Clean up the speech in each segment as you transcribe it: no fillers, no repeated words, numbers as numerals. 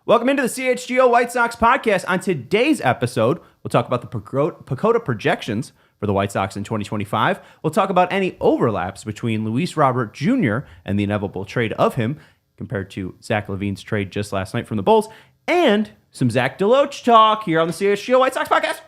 Welcome into the CHGO White Sox podcast. On today's episode, we'll talk about the PECOTA Projections for the White Sox in 2025. We'll talk about any overlaps between Luis Robert Jr. and the inevitable trade of him compared to Zach LaVine's trade just last night from the Bulls, and some Zach DeLoach talk here on the CHGO White Sox podcast.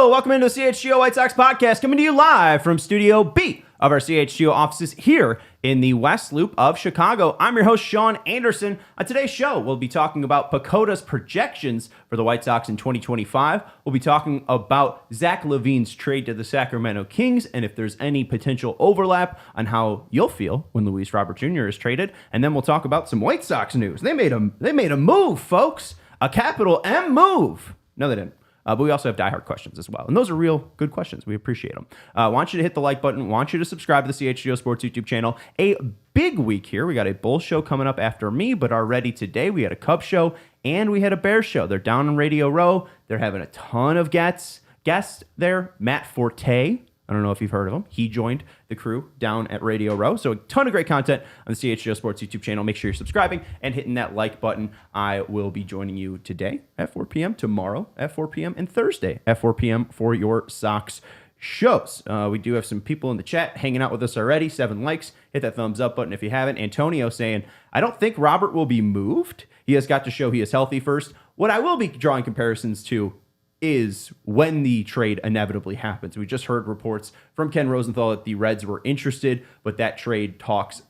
Welcome into the CHGO White Sox podcast, coming to you live from Studio B of our CHGO offices here in the West Loop of Chicago. I'm your host, Sean Anderson. On today's show, we'll be talking about PECOTA's projections for the White Sox in 2025. We'll be talking about Zach LaVine's trade to the Sacramento Kings and if there's any potential overlap on how you'll feel when Luis Robert Jr. is traded. And then we'll talk about some White Sox news. They made a move, folks. A capital M move. No, they didn't. But we also have diehard questions as well. And those are real good questions. We appreciate them. Want you to hit the like button. Want you to subscribe to the CHGO Sports YouTube channel. A big week here. We got a Bulls show coming up after me, but already today we had a Cubs show and we had a Bears show. They're down on Radio Row. They're having a ton of guests there. Matt Forte. I don't know if you've heard of him. He joined the crew down at Radio Row. So a ton of great content on the CHGO Sports YouTube channel. Make sure you're subscribing and hitting that like button. I will be joining you today at 4 p.m., tomorrow at 4 p.m., and Thursday at 4 p.m. for your Sox shows. We do have some people in the chat hanging out with us already. 7 likes. Hit that thumbs up button if you haven't. Antonio saying, I don't think Robert will be moved. He has got to show he is healthy first. What I will be drawing comparisons to is when the trade inevitably happens. We just heard reports from Ken Rosenthal that the Reds were interested, but that trade talks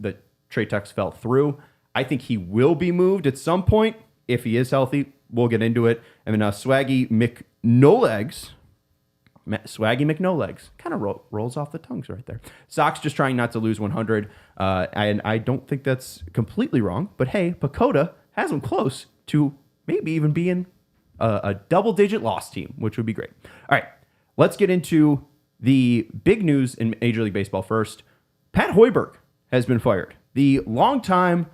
fell through. I think he will be moved at some point if he is healthy. We'll get into it. And then Swaggy McNolegs kind of rolls off the tongues right there. Sox just trying not to lose 100, and I don't think that's completely wrong. But hey, PECOTA has them close to maybe even being a double-digit loss team, which would be great. All right, let's get into the big news in Major League Baseball first. Pat Hoiberg has been fired. The longtime,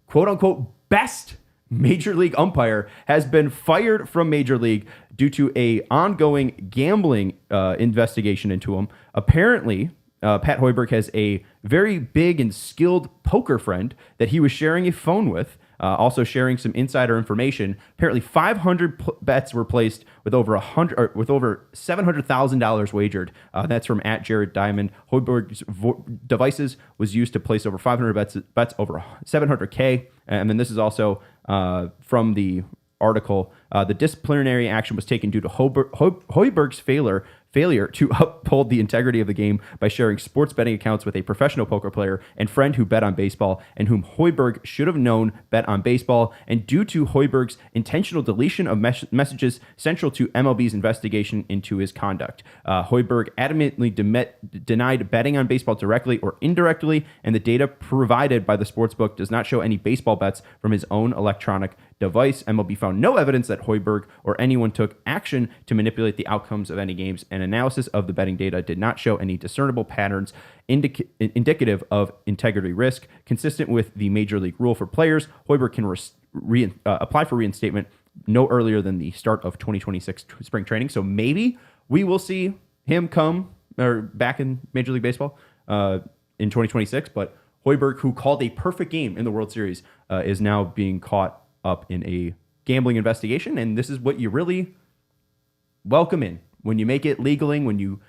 quote-unquote, best Major League umpire has been fired from Major League due to an ongoing gambling investigation into him. Apparently, Pat Hoiberg has a very big and skilled poker friend that he was sharing a phone with. Also sharing some insider information. Apparently, 500 bets were placed with over $700,000 wagered. That's from @JaredDiamond. Hoiberg's devices was used to place over 500 bets over 700K. And then this is also from the article. The disciplinary action was taken due to Hoiberg's failure to uphold the integrity of the game by sharing sports betting accounts with a professional poker player and friend who bet on baseball and whom Hoiberg should have known bet on baseball, and due to Hoiberg's intentional deletion of messages central to MLB's investigation into his conduct. Hoiberg adamantly denied betting on baseball directly or indirectly, and the data provided by the sportsbook does not show any baseball bets from his own electronic device. MLB found no evidence that Hoiberg or anyone took action to manipulate the outcomes of any games, and analysis of the betting data did not show any discernible patterns indicative of integrity risk. Consistent with the Major League rule for players, Hoiberg can apply for reinstatement no earlier than the start of 2026 spring training. So maybe we will see him back in Major League Baseball in 2026, but Hoiberg, who called a perfect game in the World Series, is now being caught up in a gambling investigation, and this is what you really welcome in when you make it legaling, when you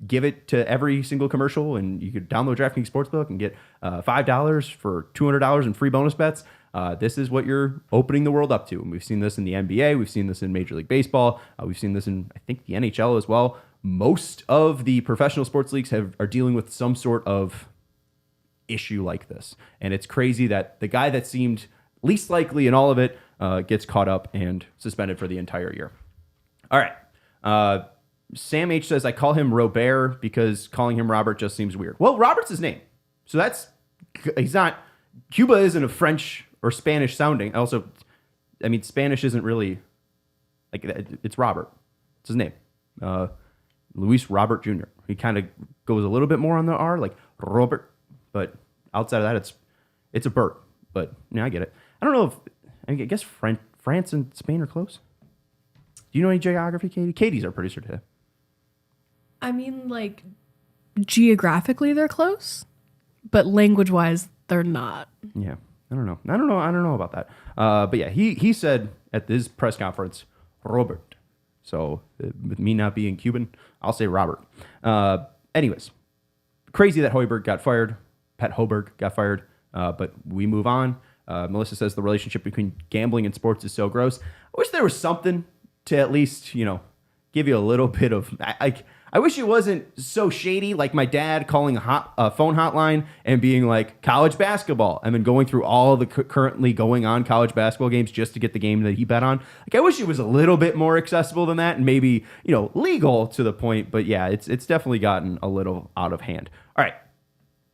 give it to every single commercial, and you could download DraftKings Sportsbook and get $5 for $200 in free bonus bets. This is what you're opening the world up to. And we've seen this in the NBA. We've seen this in Major League Baseball. We've seen this in, I think, the NHL as well. Most of the professional sports leagues are dealing with some sort of issue like this. And it's crazy that the guy that seemed least likely in all of it gets caught up and suspended for the entire year. All right. Sam H says, I call him Robert because calling him Robert just seems weird. Well, Robert's his name. So he's not, Cuba isn't a French or Spanish sounding. Also, I mean, Spanish isn't really, like, it's Robert. It's his name. Luis Robert Jr. He kind of goes a little bit more on the R, like Robert. But outside of that, it's a Bert. But, yeah, I get it. I don't know if, I guess France and Spain are close. Do you know any geography, Katie? Katie's our producer today. I mean, like, geographically they're close, but language-wise they're not. Yeah, I don't know about that. But yeah, he said at this press conference, Robert. So with me not being Cuban, I'll say Robert. Anyways, crazy that Hoiberg got fired. Pat Hoiberg got fired. But we move on. Melissa says the relationship between gambling and sports is so gross. I wish there was something to at least, give you a little bit of... I wish it wasn't so shady, like my dad calling a phone hotline and being like, college basketball, and then going through all the currently going on college basketball games just to get the game that he bet on. Like, I wish it was a little bit more accessible than that and maybe, legal to the point. But yeah, it's definitely gotten a little out of hand. All right.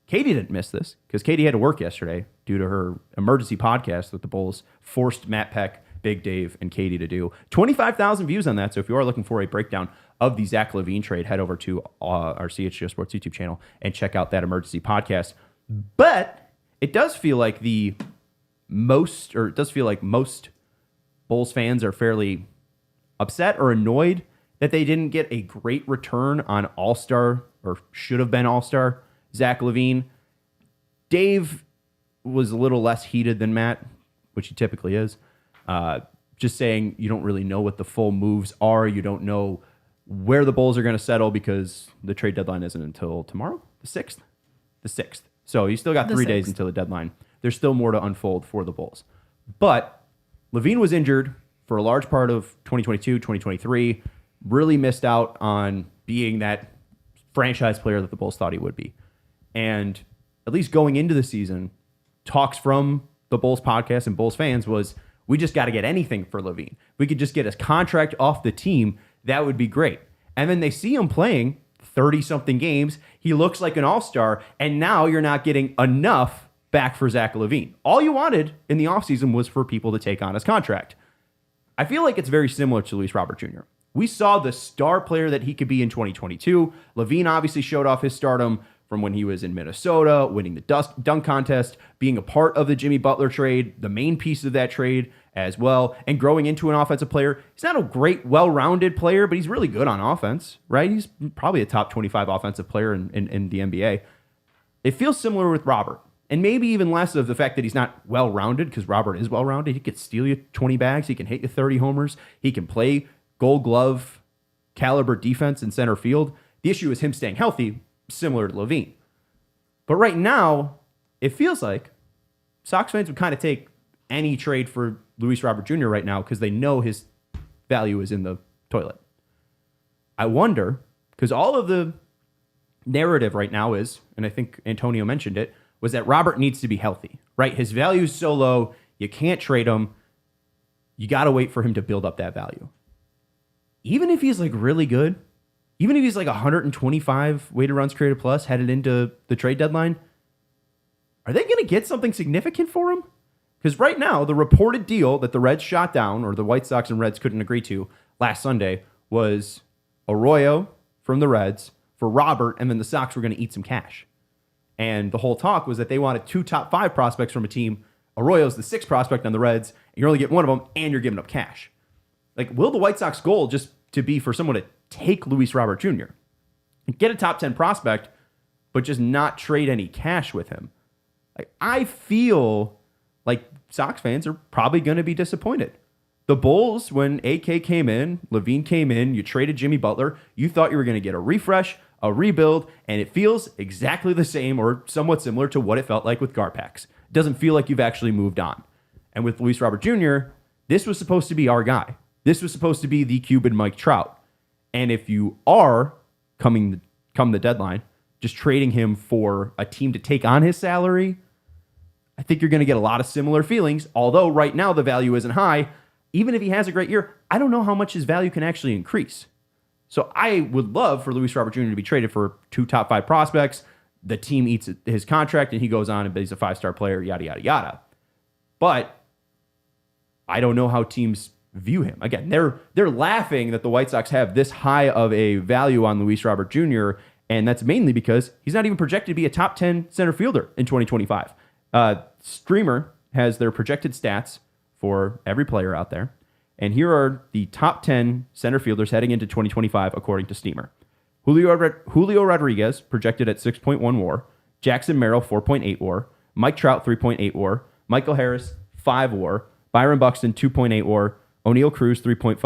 Katie didn't miss this because Katie had to work yesterday due to her emergency podcast that the Bulls forced Matt Peck, Big Dave, and Katie to do. 25,000 views on that. So if you are looking for a breakdown of the Zach LaVine trade, head over to our CHGO Sports YouTube channel and check out that emergency podcast. But it does feel like most Bulls fans are fairly upset or annoyed that they didn't get a great return on All-Star or should have been All-Star Zach LaVine. Dave was a little less heated than Matt, which he typically is. Just saying you don't really know what the full moves are. You don't know where the Bulls are going to settle because the trade deadline isn't until tomorrow, the 6th. The 6th. So you still got 3 days until the deadline. There's still more to unfold for the Bulls. But LaVine was injured for a large part of 2022, 2023. Really missed out on being that franchise player that the Bulls thought he would be. And at least going into the season, talks from the Bulls podcast and Bulls fans was, we just got to get anything for LaVine. We could just get his contract off the team. That would be great. And then they see him playing 30-something games. He looks like an all-star. And now you're not getting enough back for Zach LaVine. All you wanted in the offseason was for people to take on his contract. I feel like it's very similar to Luis Robert Jr. We saw the star player that he could be in 2022. LaVine obviously showed off his stardom from when he was in Minnesota, winning the dunk contest, being a part of the Jimmy Butler trade, the main piece of that trade as well, and growing into an offensive player. He's not a great, well-rounded player, but he's really good on offense, right? He's probably a top 25 offensive player in the NBA. It feels similar with Robert, and maybe even less of the fact that he's not well-rounded, because Robert is well-rounded. He could steal you 20 bags. He can hit you 30 homers. He can play Gold Glove caliber defense in center field. The issue is him staying healthy, similar to LaVine. But right now, it feels like Sox fans would kind of take any trade for Luis Robert Jr. right now because they know his value is in the toilet. I wonder, because all of the narrative right now is, and I think Antonio mentioned it, was that Robert needs to be healthy, right? His value is so low, you can't trade him. You got to wait for him to build up that value. Even if he's like really good, even if he's like 125 weighted runs created plus headed into the trade deadline, are they going to get something significant for him? Because right now, the reported deal that the Reds shot down, or the White Sox and Reds couldn't agree to last Sunday, was Arroyo from the Reds for Robert, and then the Sox were going to eat some cash. And the whole talk was that they wanted 2 top 5 prospects from a team. Arroyo's the 6th prospect on the Reds, and you're only getting one of them, and you're giving up cash. Like, will the White Sox goal just to be for someone to take Luis Robert Jr., get a top 10 prospect, but just not trade any cash with him? Like, I feel like Sox fans are probably going to be disappointed. The Bulls, when AK came in, LaVine came in, you traded Jimmy Butler, you thought you were going to get a refresh, a rebuild, and it feels exactly the same or somewhat similar to what it felt like with Garpax. It doesn't feel like you've actually moved on. And with Luis Robert Jr., this was supposed to be our guy. This was supposed to be the Cuban Mike Trout. And if you are come the deadline, just trading him for a team to take on his salary, I think you're going to get a lot of similar feelings. Although right now the value isn't high. Even if he has a great year, I don't know how much his value can actually increase. So I would love for Luis Robert Jr. to be traded for 2 top 5 prospects. The team eats his contract and he goes on and he's a 5-star player, yada, yada, yada. But I don't know how teams view him. Again, they're laughing that the White Sox have this high of a value on Luis Robert Jr., and that's mainly because he's not even projected to be a top 10 center fielder in 2025. Streamer has their projected stats for every player out there, and here are the top 10 center fielders heading into 2025 according to Steamer. Julio Rodriguez projected at 6.1 WAR, Jackson Merrill 4.8 WAR, Mike Trout 3.8 WAR, Michael Harris 5 WAR, Byron Buxton 2.8 WAR, O'Neal Cruz 3.5,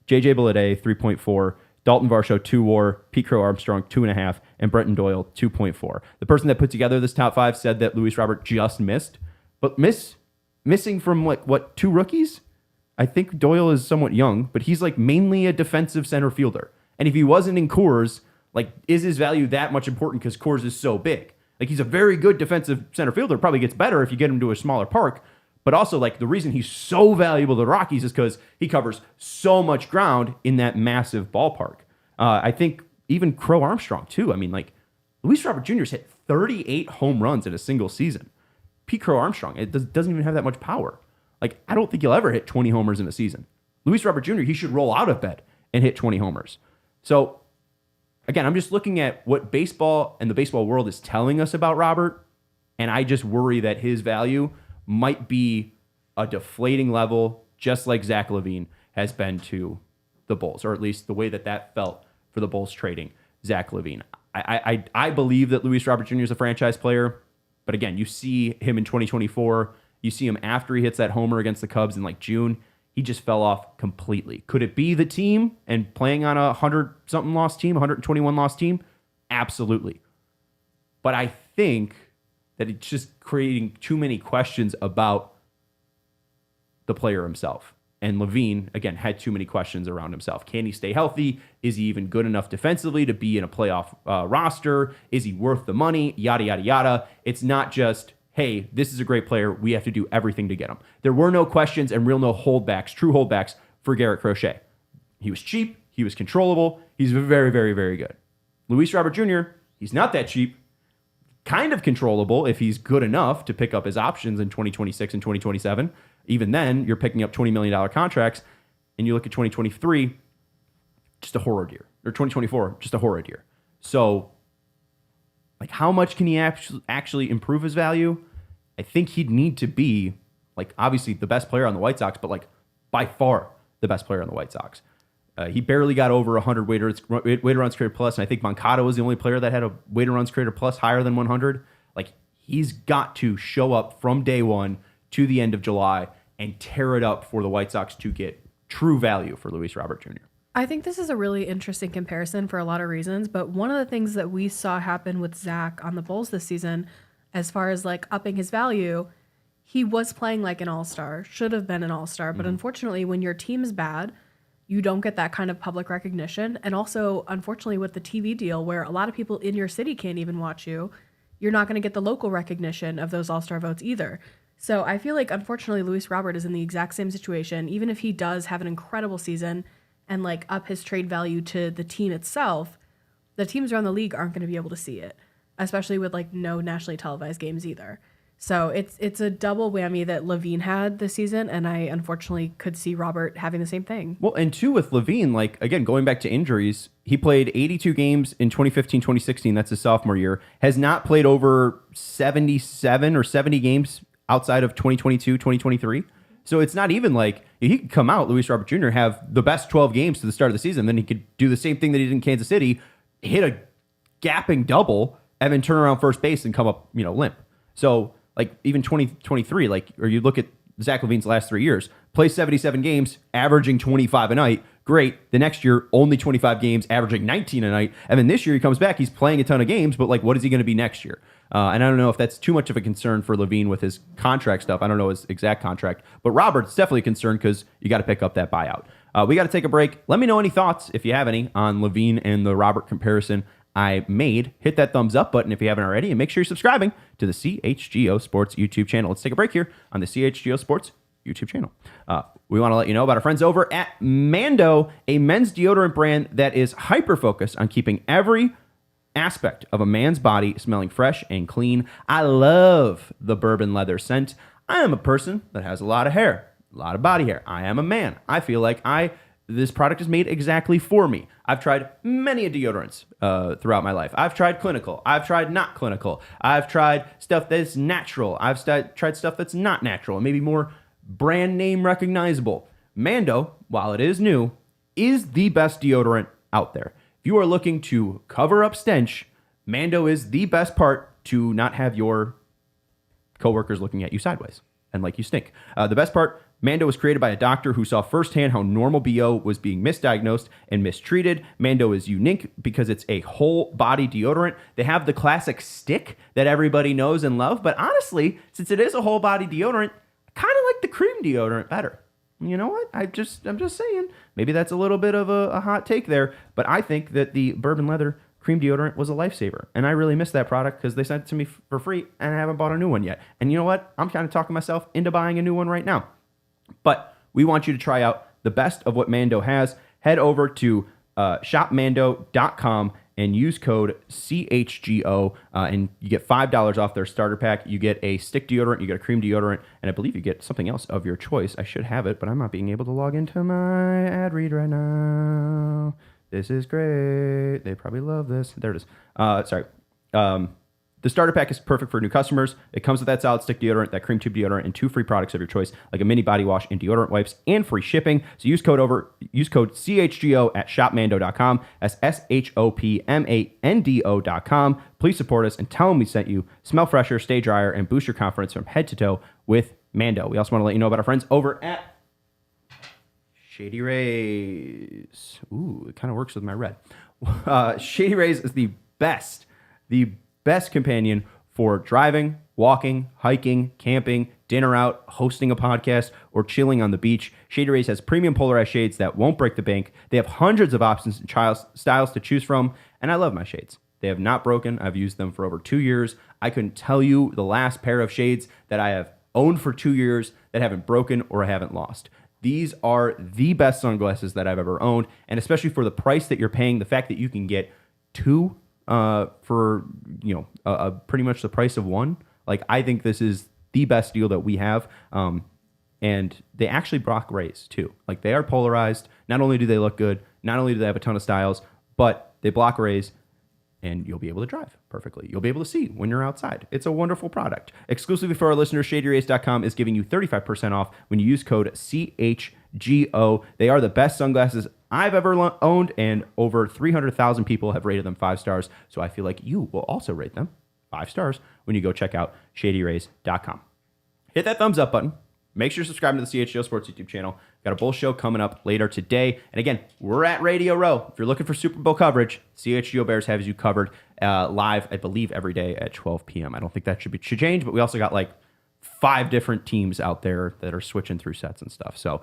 JJ Bleday 3.4, Dalton Varsho 2 WAR, Pete Crow Armstrong 2.5, and Brenton Doyle 2.4. The person that put together this top 5 said that Luis Robert just missed, but missing from like what, 2 rookies? I think Doyle is somewhat young, but he's like mainly a defensive center fielder. And if he wasn't in Coors, like, is his value that much important because Coors is so big? Like, he's a very good defensive center fielder. Probably gets better if you get him to a smaller park. But also, like, the reason he's so valuable to the Rockies is because he covers so much ground in that massive ballpark. I think even Crow Armstrong, too. I mean, like, Luis Robert Jr.'s hit 38 home runs in a single season. Pete Crow Armstrong, doesn't even have that much power. Like, I don't think he'll ever hit 20 homers in a season. Luis Robert Jr., he should roll out of bed and hit 20 homers. So, again, I'm just looking at what baseball and the baseball world is telling us about Robert, and I just worry that his value might be a deflating level, just like Zach LaVine has been to the Bulls, or at least the way that felt for the Bulls trading Zach LaVine. I believe that Luis Robert Jr. is a franchise player, but again, you see him in 2024, you see him after he hits that homer against the Cubs in like June, he just fell off completely. Could it be the team and playing on a 100-something loss team, 121 loss team? Absolutely. But I think that it's just creating too many questions about the player himself. And LaVine, again, had too many questions around himself. Can he stay healthy? Is he even good enough defensively to be in a playoff roster? Is he worth the money? Yada, yada, yada. It's not just, hey, this is a great player. We have to do everything to get him. There were no questions and true holdbacks for Garrett Crochet. He was cheap. He was controllable. He's very, very, very good. Luis Robert Jr., he's not that cheap. Kind of controllable if he's good enough to pick up his options in 2026 and 2027. Even then, you're picking up $20 million contracts, and you look at 2023, just a horrid year. Or 2024, just a horrid year. So, like, how much can he actually improve his value? I think he'd need to be, like, obviously the best player on the White Sox, but, like, by far the best player on the White Sox. He barely got over 100 weighted runs created plus, and I think Moncada was the only player that had a weighted runs created plus higher than 100. Like, he's got to show up from day one to the end of July and tear it up for the White Sox to get true value for Luis Robert Jr. I think this is a really interesting comparison for a lot of reasons, but one of the things that we saw happen with Zach on the Bulls this season, as far as like upping his value, he was playing like an all-star, should have been an all-star, but unfortunately when your team is bad, you don't get that kind of public recognition. And also, unfortunately, with the TV deal where a lot of people in your city can't even watch you, you're not going to get the local recognition of those all-star votes either. So I feel like, unfortunately, Luis Robert is in the exact same situation. Even if he does have an incredible season and like up his trade value to the team itself, the teams around the league aren't going to be able to see it, especially with like no nationally televised games either. So it's a double whammy that LaVine had this season, and I unfortunately could see Robert having the same thing. Well, and two with LaVine, like, again, going back to injuries, he played 82 games in 2015, 2016. That's his sophomore year. Has not played over 77 or 70 games outside of 2022, 2023. So it's not even like he could come out, Luis Robert Jr., have the best 12 games to the start of the season. Then he could do the same thing that he did in Kansas City, hit a gapping double, and then turn around first base and come up, limp. So, like, even 2023, like, or you look at Zach LaVine's last 3 years, plays 77 games, averaging 25 a night. Great. The next year, only 25 games, averaging 19 a night. And then this year he comes back, he's playing a ton of games, but like, what is he going to be next year? And I don't know if that's too much of a concern for LaVine with his contract stuff. I don't know his exact contract, but Robert's definitely concerned because you got to pick up that buyout. We got to take a break. Let me know any thoughts, if you have any, on LaVine and the Robert comparison I made. Hit that thumbs up button if you haven't already, and make sure you're subscribing to the CHGO Sports YouTube channel. Let's take a break here on the CHGO Sports YouTube channel. We want to let you know about our friends over at Mando, a men's deodorant brand that is hyper-focused on keeping every aspect of a man's body smelling fresh and clean. I love the bourbon leather scent. I am a person that has a lot of hair, a lot of body hair. I am a man. I feel like this product is made exactly for me. I've tried many deodorants throughout my life. I've tried clinical. I've tried not clinical. I've tried stuff that's natural. I've tried stuff that's not natural and maybe more brand name recognizable. Mando, while it is new, is the best deodorant out there. If you are looking to cover up stench, Mando is the best part to not have your coworkers looking at you sideways and like you stink. The best part, Mando was created by a doctor who saw firsthand how normal BO was being misdiagnosed and mistreated. Mando is unique because it's a whole body deodorant. They have the classic stick that everybody knows and loves, but honestly, since it is a whole body deodorant, I kind of like the cream deodorant better. You know what? I'm just saying. Maybe that's a little bit of a hot take there, but I think that the bourbon leather cream deodorant was a lifesaver, and I really miss that product because they sent it to me for free, and I haven't bought a new one yet. And you know what? I'm kind of talking myself into buying a new one right now. But we want you to try out the best of what Mando has. Head over to shopmando.com and use code CHGO, and you get $5 off their starter pack. You get a stick deodorant, you get a cream deodorant, and I believe you get something else of your choice. I should have it, but I'm not being able to log into my ad read right now. This is great. They probably love this. There it is. Sorry. The starter pack is perfect for new customers. It comes with that solid stick deodorant, that cream tube deodorant, and 2 free products of your choice, like a mini body wash and deodorant wipes, and free shipping. So use code CHGO at shopmando.com. That's SHOPMANDO.com. Please support us and tell them we sent you. Smell fresher, stay drier, and boost your confidence from head to toe with Mando. We also want to let you know about our friends over at Shady Rays. Ooh, it kind of works with my red. Shady Rays is the best companion for driving, walking, hiking, camping, dinner out, hosting a podcast, or chilling on the beach. Shady Rays has premium polarized shades that won't break the bank. They have hundreds of options and styles to choose from, and I love my shades. They have not broken. I've used them for over 2 years. I couldn't tell you the last pair of shades that I have owned for 2 years that haven't broken or haven't lost. These are the best sunglasses that I've ever owned, and especially for the price that you're paying, the fact that you can get 2 for pretty much the price of 1. Like, I think this is the best deal that we have. And they actually block rays too. Like, they are polarized. Not only do they look good, not only do they have a ton of styles, but they block rays, and you'll be able to drive perfectly. You'll be able to see when you're outside. It's a wonderful product. Exclusively for our listeners, ShadyRays.com is giving you 35% off when you use code CHGO. They are the best sunglasses I've ever owned, and over 300,000 people have rated them 5 stars. So I feel like you will also rate them 5 stars when you go check out ShadyRays.com. Hit that thumbs up button. Make sure you're subscribing to the CHGO Sports YouTube channel. Got a Bulls show coming up later today. And again, we're at Radio Row. If you're looking for Super Bowl coverage, CHGO Bears has you covered live, I believe, every day at 12 p.m. I don't think that should change, but we also got like 5 different teams out there that are switching through sets and stuff. So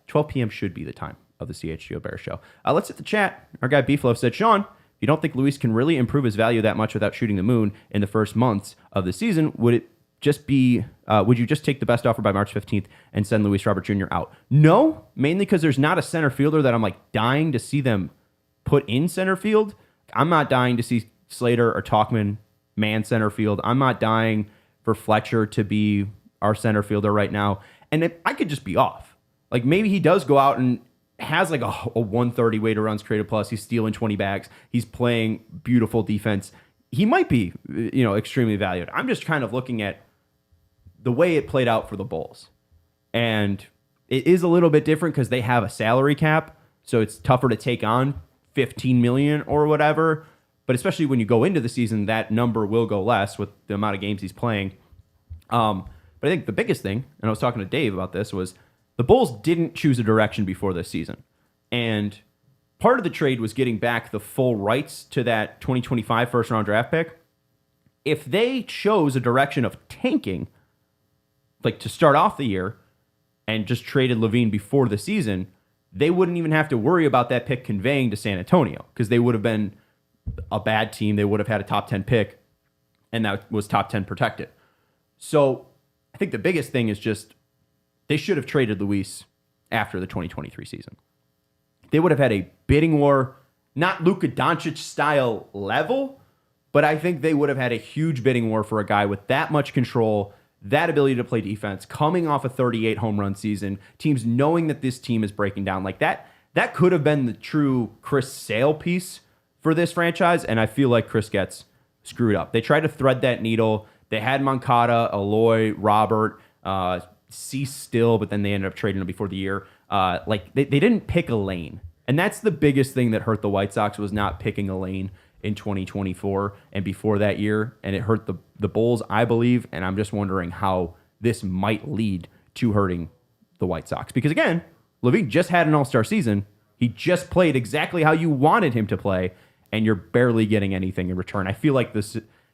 12 p.m. should be the time of the CHGO Bears show. Let's hit the chat. Our guy Beefloaf said, Sean, if you don't think Luis can really improve his value that much without shooting the moon in the first months of the season, would you just take the best offer by March 15th and send Luis Robert Jr. out? No, mainly because there's not a center fielder that I'm like dying to see them put in center field. I'm not dying to see Slater or Talkman man center field. I'm not dying for Fletcher to be our center fielder right now. And I could just be off. Like, maybe he does go out and has like a 130 weighted runs created plus. He's stealing 20 bags. He's playing beautiful defense. He might be, extremely valued. I'm just kind of looking at the way it played out for the Bulls. And it is a little bit different because they have a salary cap, so it's tougher to take on $15 million or whatever. But especially when you go into the season, that number will go less with the amount of games he's playing. But I think the biggest thing, and I was talking to Dave about this, was the Bulls didn't choose a direction before this season. And part of the trade was getting back the full rights to that 2025 first-round draft pick. If they chose a direction of tanking, like to start off the year, and just traded LaVine before the season, they wouldn't even have to worry about that pick conveying to San Antonio because they would have been a bad team. They would have had a top 10 pick, and that was top 10 protected. So I think the biggest thing is just they should have traded Luis after the 2023 season. They would have had a bidding war, not Luka Doncic style level, but I think they would have had a huge bidding war for a guy with that much control, that ability to play defense, coming off a 38 home run season, teams knowing that this team is breaking down like that. That could have been the true Chris Sale piece for this franchise, and I feel like Chris gets screwed up. They tried to thread that needle. They had Moncada, Aloy, Robert, Cease still, but then they ended up trading him before the year. They didn't pick a lane. And that's the biggest thing that hurt the White Sox, was not picking a lane in 2024 and before that year. And it hurt the Bulls, I believe. And I'm just wondering how this might lead to hurting the White Sox. Because again, LaVine just had an all-star season. He just played exactly how you wanted him to play, and you're barely getting anything in return. I feel like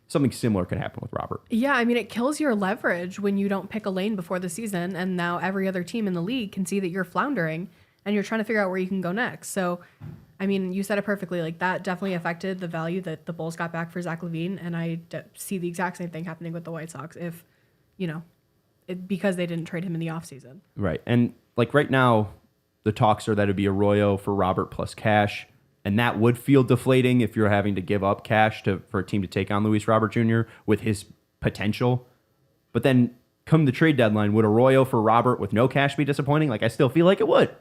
something similar could happen with Robert. Yeah, I mean, it kills your leverage when you don't pick a lane before the season, and now every other team in the league can see that you're floundering, and you're trying to figure out where you can go next. So, I mean, you said it perfectly. Like, that definitely affected the value that the Bulls got back for Zach LaVine, and I see the exact same thing happening with the White Sox if, because they didn't trade him in the offseason. Right. And, right now, the talks are that it'd be Arroyo for Robert plus cash. And that would feel deflating if you're having to give up cash for a team to take on Luis Robert Jr. with his potential. But then come the trade deadline, would Arroyo for Robert with no cash be disappointing? I still feel like it would.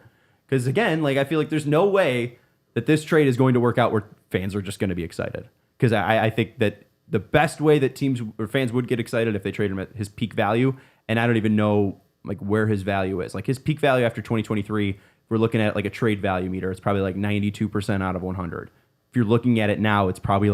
Because again, I feel like there's no way that this trade is going to work out where fans are just going to be excited. Because I think that the best way that teams or fans would get excited if they trade him at his peak value, and I don't even know where his value is. His peak value after 2023, we're looking at a trade value meter, it's probably 92% out of 100. If you're looking at it now, it's probably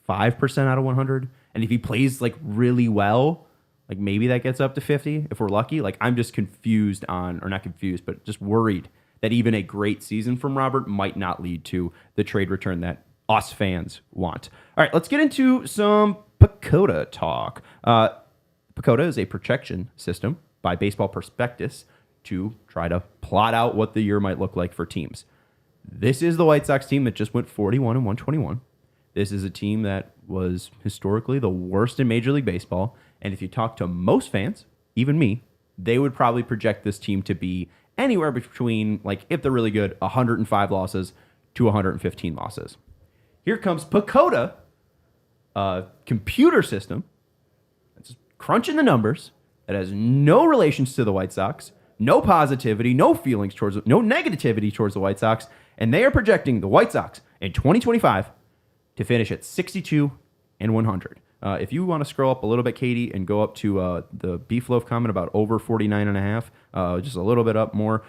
5% out of 100. And if he plays really well, maybe that gets up to 50 if we're lucky. I'm just confused or not confused, but just worried that even a great season from Robert might not lead to the trade return that us fans want. All right, let's get into some PECOTA talk. PECOTA is a projection system by Baseball Prospectus to try to plot out what the year might look like for teams. This is the White Sox team that just went 41 and 121. This is a team that was historically the worst in Major League Baseball. And if you talk to most fans, even me, they would probably project this team to be anywhere between, if they're really good, 105 losses to 115 losses. Here comes PECOTA, a computer system that's crunching the numbers, that has no relations to the White Sox, no positivity, no negativity towards the White Sox, and they are projecting the White Sox in 2025 to finish at 62 and 100. If you want to scroll up a little bit, Katie, and go up to the Beef Loaf comment about over 49.5, just a little bit up more.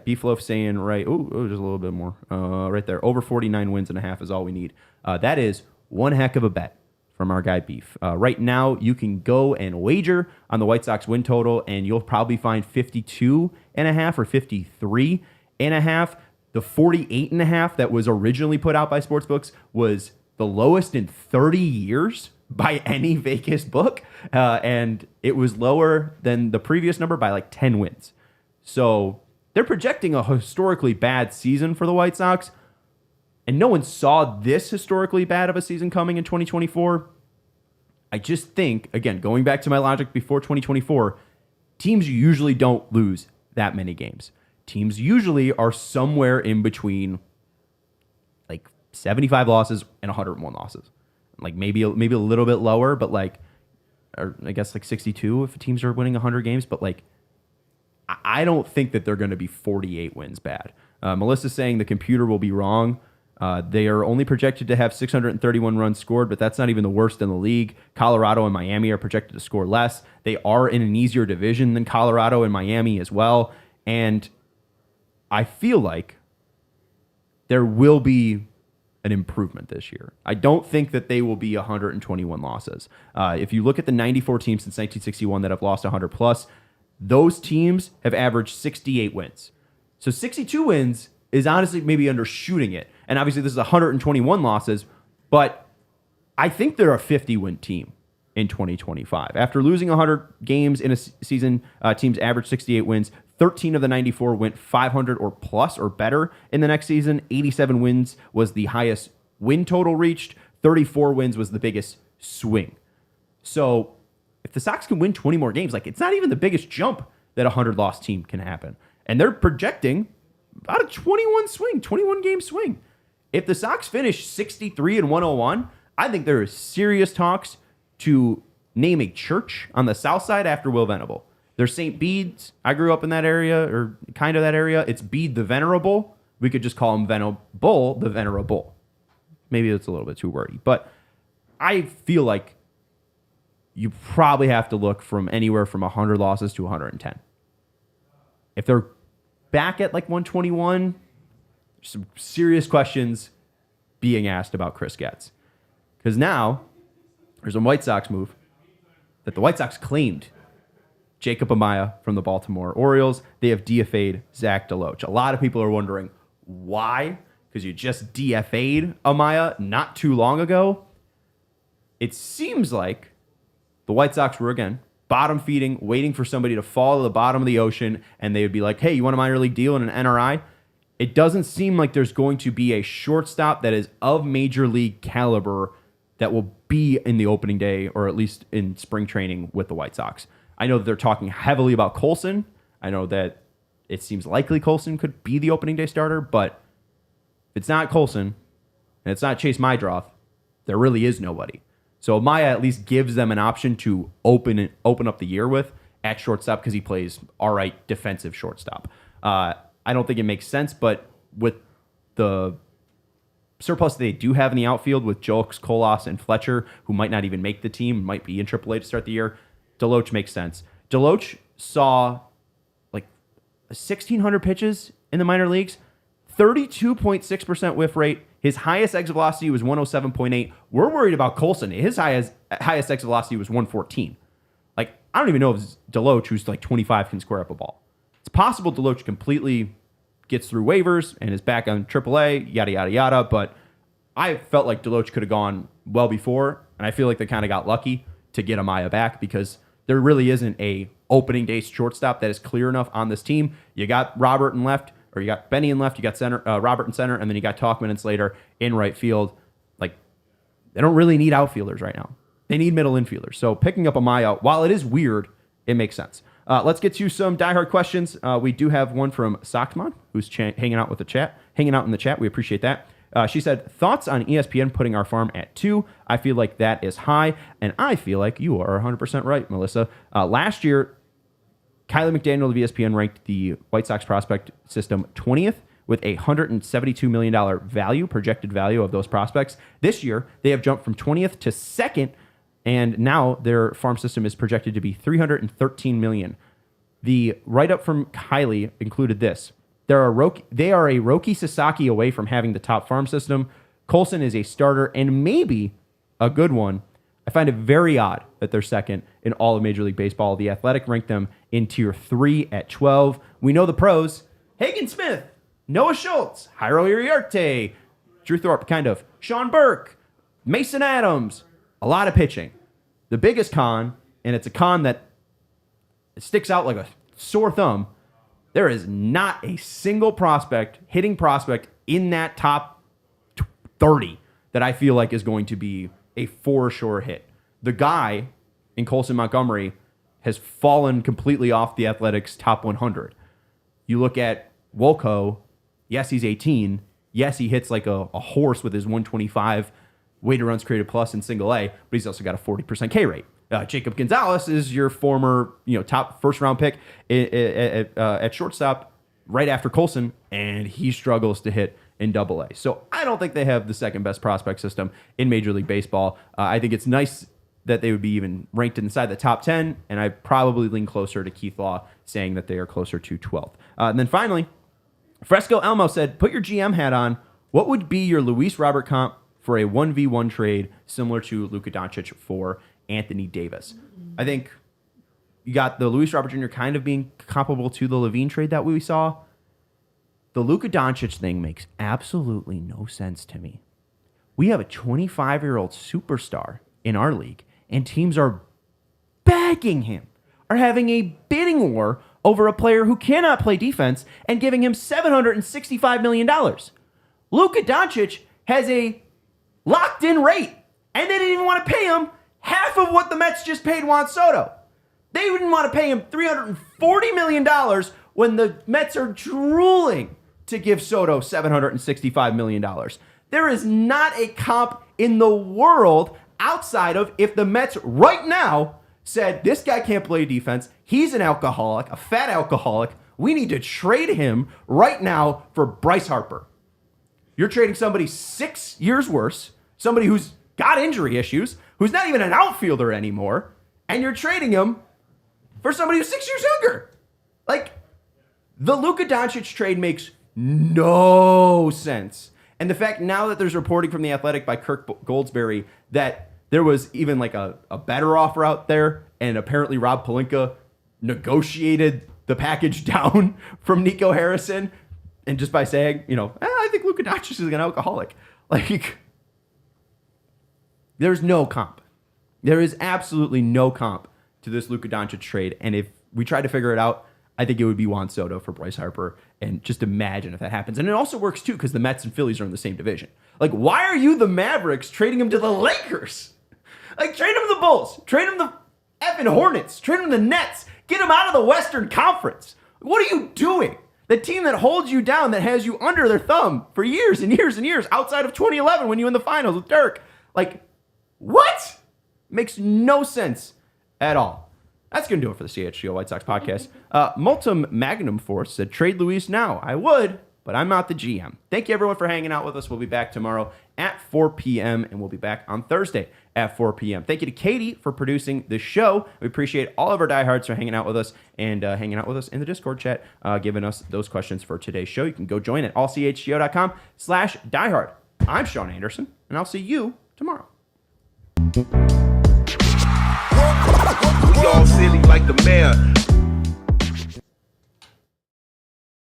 Beef Loaf saying just a little bit more. Right there, over 49 wins and a half is all we need. That is one heck of a bet from our guy Beef. Right now, you can go and wager on the White Sox win total, and you'll probably find 52.5 or 53.5. The 48.5 that was originally put out by sportsbooks was the lowest in 30 years by any Vegas book, and it was lower than the previous number by 10 wins. So they're projecting a historically bad season for the White Sox, and no one saw this historically bad of a season coming in 2024. I just think, again, going back to my logic before 2024, teams usually don't lose that many games. Teams usually are somewhere in between 75 losses and 101 losses. Maybe a little bit lower, but or I guess 62 if teams are winning 100 games. But I don't think that they're going to be 48 wins bad. Melissa's saying the computer will be wrong. They are only projected to have 631 runs scored, but that's not even the worst in the league. Colorado and Miami are projected to score less. They are in an easier division than Colorado and Miami as well. And I feel like there will be an improvement this year. I don't think that they will be 121 losses. If you look at the 94 teams since 1961 that have lost 100 plus, those teams have averaged 68 wins. So 62 wins is honestly maybe undershooting it. And obviously this is 121 losses, but I think they're a 50-win team in 2025. After losing 100 games in a season, teams averaged 68 wins. 13 of the 94 went 500 or plus or better in the next season. 87 wins was the highest win total reached. 34 wins was the biggest swing. So if the Sox can win 20 more games, it's not even the biggest jump that a 100-loss team can happen. And they're projecting about a 21 game swing. If the Sox finish 63-101, I think there is serious talks to name a church on the south side after Will Venable. There's St. Bede's. I grew up in that area, or kind of that area. It's Bede the Venerable. We could just call him Venable the Venerable. Maybe it's a little bit too wordy, but I feel like you probably have to look from anywhere from 100 losses to 110. If they're back at like 121, there's some serious questions being asked about Chris Getz. Because now there's a White Sox move that the White Sox claimed Jacob Amaya from the Baltimore Orioles. They have DFA'd Zach DeLoach. A lot of people are wondering why, because you just DFA'd Amaya not too long ago. It seems like the White Sox were, again, bottom feeding, waiting for somebody to fall to the bottom of the ocean, and they would be like, hey, you want a minor league deal and an NRI? It doesn't seem like there's going to be a shortstop that is of major league caliber that will be in the opening day, or at least in spring training with the White Sox. I know that they're talking heavily about Colson. I know that it seems likely Colson could be the opening day starter, but if it's not Colson and it's not Chase Mydroth, there really is nobody. So Amaya at least gives them an option to open up the year with at shortstop, because he plays all right defensive shortstop. I don't think it makes sense, but with the surplus they do have in the outfield with Jolks, Colas, and Fletcher, who might not even make the team, might be in AAA to start the year, DeLoach makes sense. DeLoach saw like 1,600 pitches in the minor leagues, 32.6% whiff rate. His highest exit velocity was 107.8. We're worried about Colson. His highest exit velocity was 114. Like, I don't even know if DeLoach, who's like 25, can square up a ball. It's possible DeLoach completely gets through waivers and is back on AAA, yada, yada, yada. But I felt like DeLoach could have gone well before, and I feel like they kind of got lucky to get Amaya back, because there really isn't a opening day shortstop that is clear enough on this team. You got Robert in left, or you got Benny in left, you got center, Robert in center, and then you got Talkman and Slater in right field. Like, they don't really need outfielders right now. They need middle infielders. So picking up Amaya, while it is weird, it makes sense. Let's get to some diehard questions. We do have one from Soxmon, who's hanging out in the chat. We appreciate that. She said, thoughts on ESPN putting our farm at 2? I feel like that is high, and I feel like you are 100% right, Melissa. Last year, Kylie McDaniel of ESPN ranked the White Sox prospect system 20th with a $172 million projected value of those prospects. This year, they have jumped from 20th to 2nd, and now their farm system is projected to be $313 million. The write-up from Kylie included this. They are a Roki Sasaki away from having the top farm system. Colson is a starter and maybe a good one. I find it very odd that they're second in all of Major League Baseball. The Athletic ranked them in Tier 3 at 12. We know the pros. Hagen Smith, Noah Schultz, Jairo Iriarte, Drew Thorpe, kind of, Sean Burke, Mason Adams. A lot of pitching. The biggest con, and it's a con that sticks out like a sore thumb, there is not a single hitting prospect in that top 30 that I feel like is going to be a for sure hit. The guy in Colson Montgomery has fallen completely off the Athletics top 100. You look at Wolko, yes, he's 18. Yes, he hits like a horse with his 125 weighted runs created plus in single A, but he's also got a 40% K rate. Jacob Gonzalez is your former, top first round pick at shortstop right after Colson, and he struggles to hit in Double A. So I don't think they have the second best prospect system in Major League Baseball. I think it's nice that they would be even ranked inside the top 10, and I probably lean closer to Keith Law saying that they are closer to 12th. And then finally, Fresco Elmo said, put your GM hat on. What would be your Luis Robert comp for a 1v1 trade similar to Luka Doncic for Anthony Davis? I think you got the Luis Robert Jr. kind of being comparable to the LaVine trade that we saw. The Luka Doncic thing makes absolutely no sense to me. We have a 25-year-old superstar in our league, and teams are begging him, are having a bidding war over a player who cannot play defense and giving him $765 million. Luka Doncic has a locked-in rate, and they didn't even want to pay him half of what the Mets just paid Juan Soto. They didn't want to pay him $340 million when the Mets are drooling to give Soto $765 million. There is not a comp in the world outside of if the Mets right now said, this guy can't play defense, he's an alcoholic, a fat alcoholic, we need to trade him right now for Bryce Harper. You're trading somebody 6 years worse, somebody who's got injury issues, who's not even an outfielder anymore, and you're trading him for somebody who's 6 years younger. Like, the Luka Doncic trade makes no sense. And the fact now that there's reporting from The Athletic by Kirk Goldsberry that there was even like a better offer out there, and apparently Rob Pelinka negotiated the package down from Nico Harrison, and just by saying, I think Luka Doncic is an alcoholic. Like, there's no comp. There is absolutely no comp to this Luka Doncic trade. And if we tried to figure it out, I think it would be Juan Soto for Bryce Harper. And just imagine if that happens. And it also works, too, because the Mets and Phillies are in the same division. Like, why are you the Mavericks trading him to the Lakers? Like, trade him to the Bulls. Trade him to effing Hornets. Trade him to the Nets. Get him out of the Western Conference. What are you doing? The team that holds you down, that has you under their thumb for years and years and years, outside of 2011 when you were in the finals with Dirk. Like, what? Makes no sense at all. That's going to do it for the CHGO White Sox podcast. Multum Magnum Force said, trade Luis now. I would, but I'm not the GM. Thank you, everyone, for hanging out with us. We'll be back tomorrow at 4 p.m., and we'll be back on Thursday at 4 p.m. Thank you to Katie for producing the show. We appreciate all of our diehards for hanging out with us and hanging out with us in the Discord chat, giving us those questions for today's show. You can go join at allchgo.com/diehard. I'm Sean Anderson, and I'll see you tomorrow. We all silly like the mayor.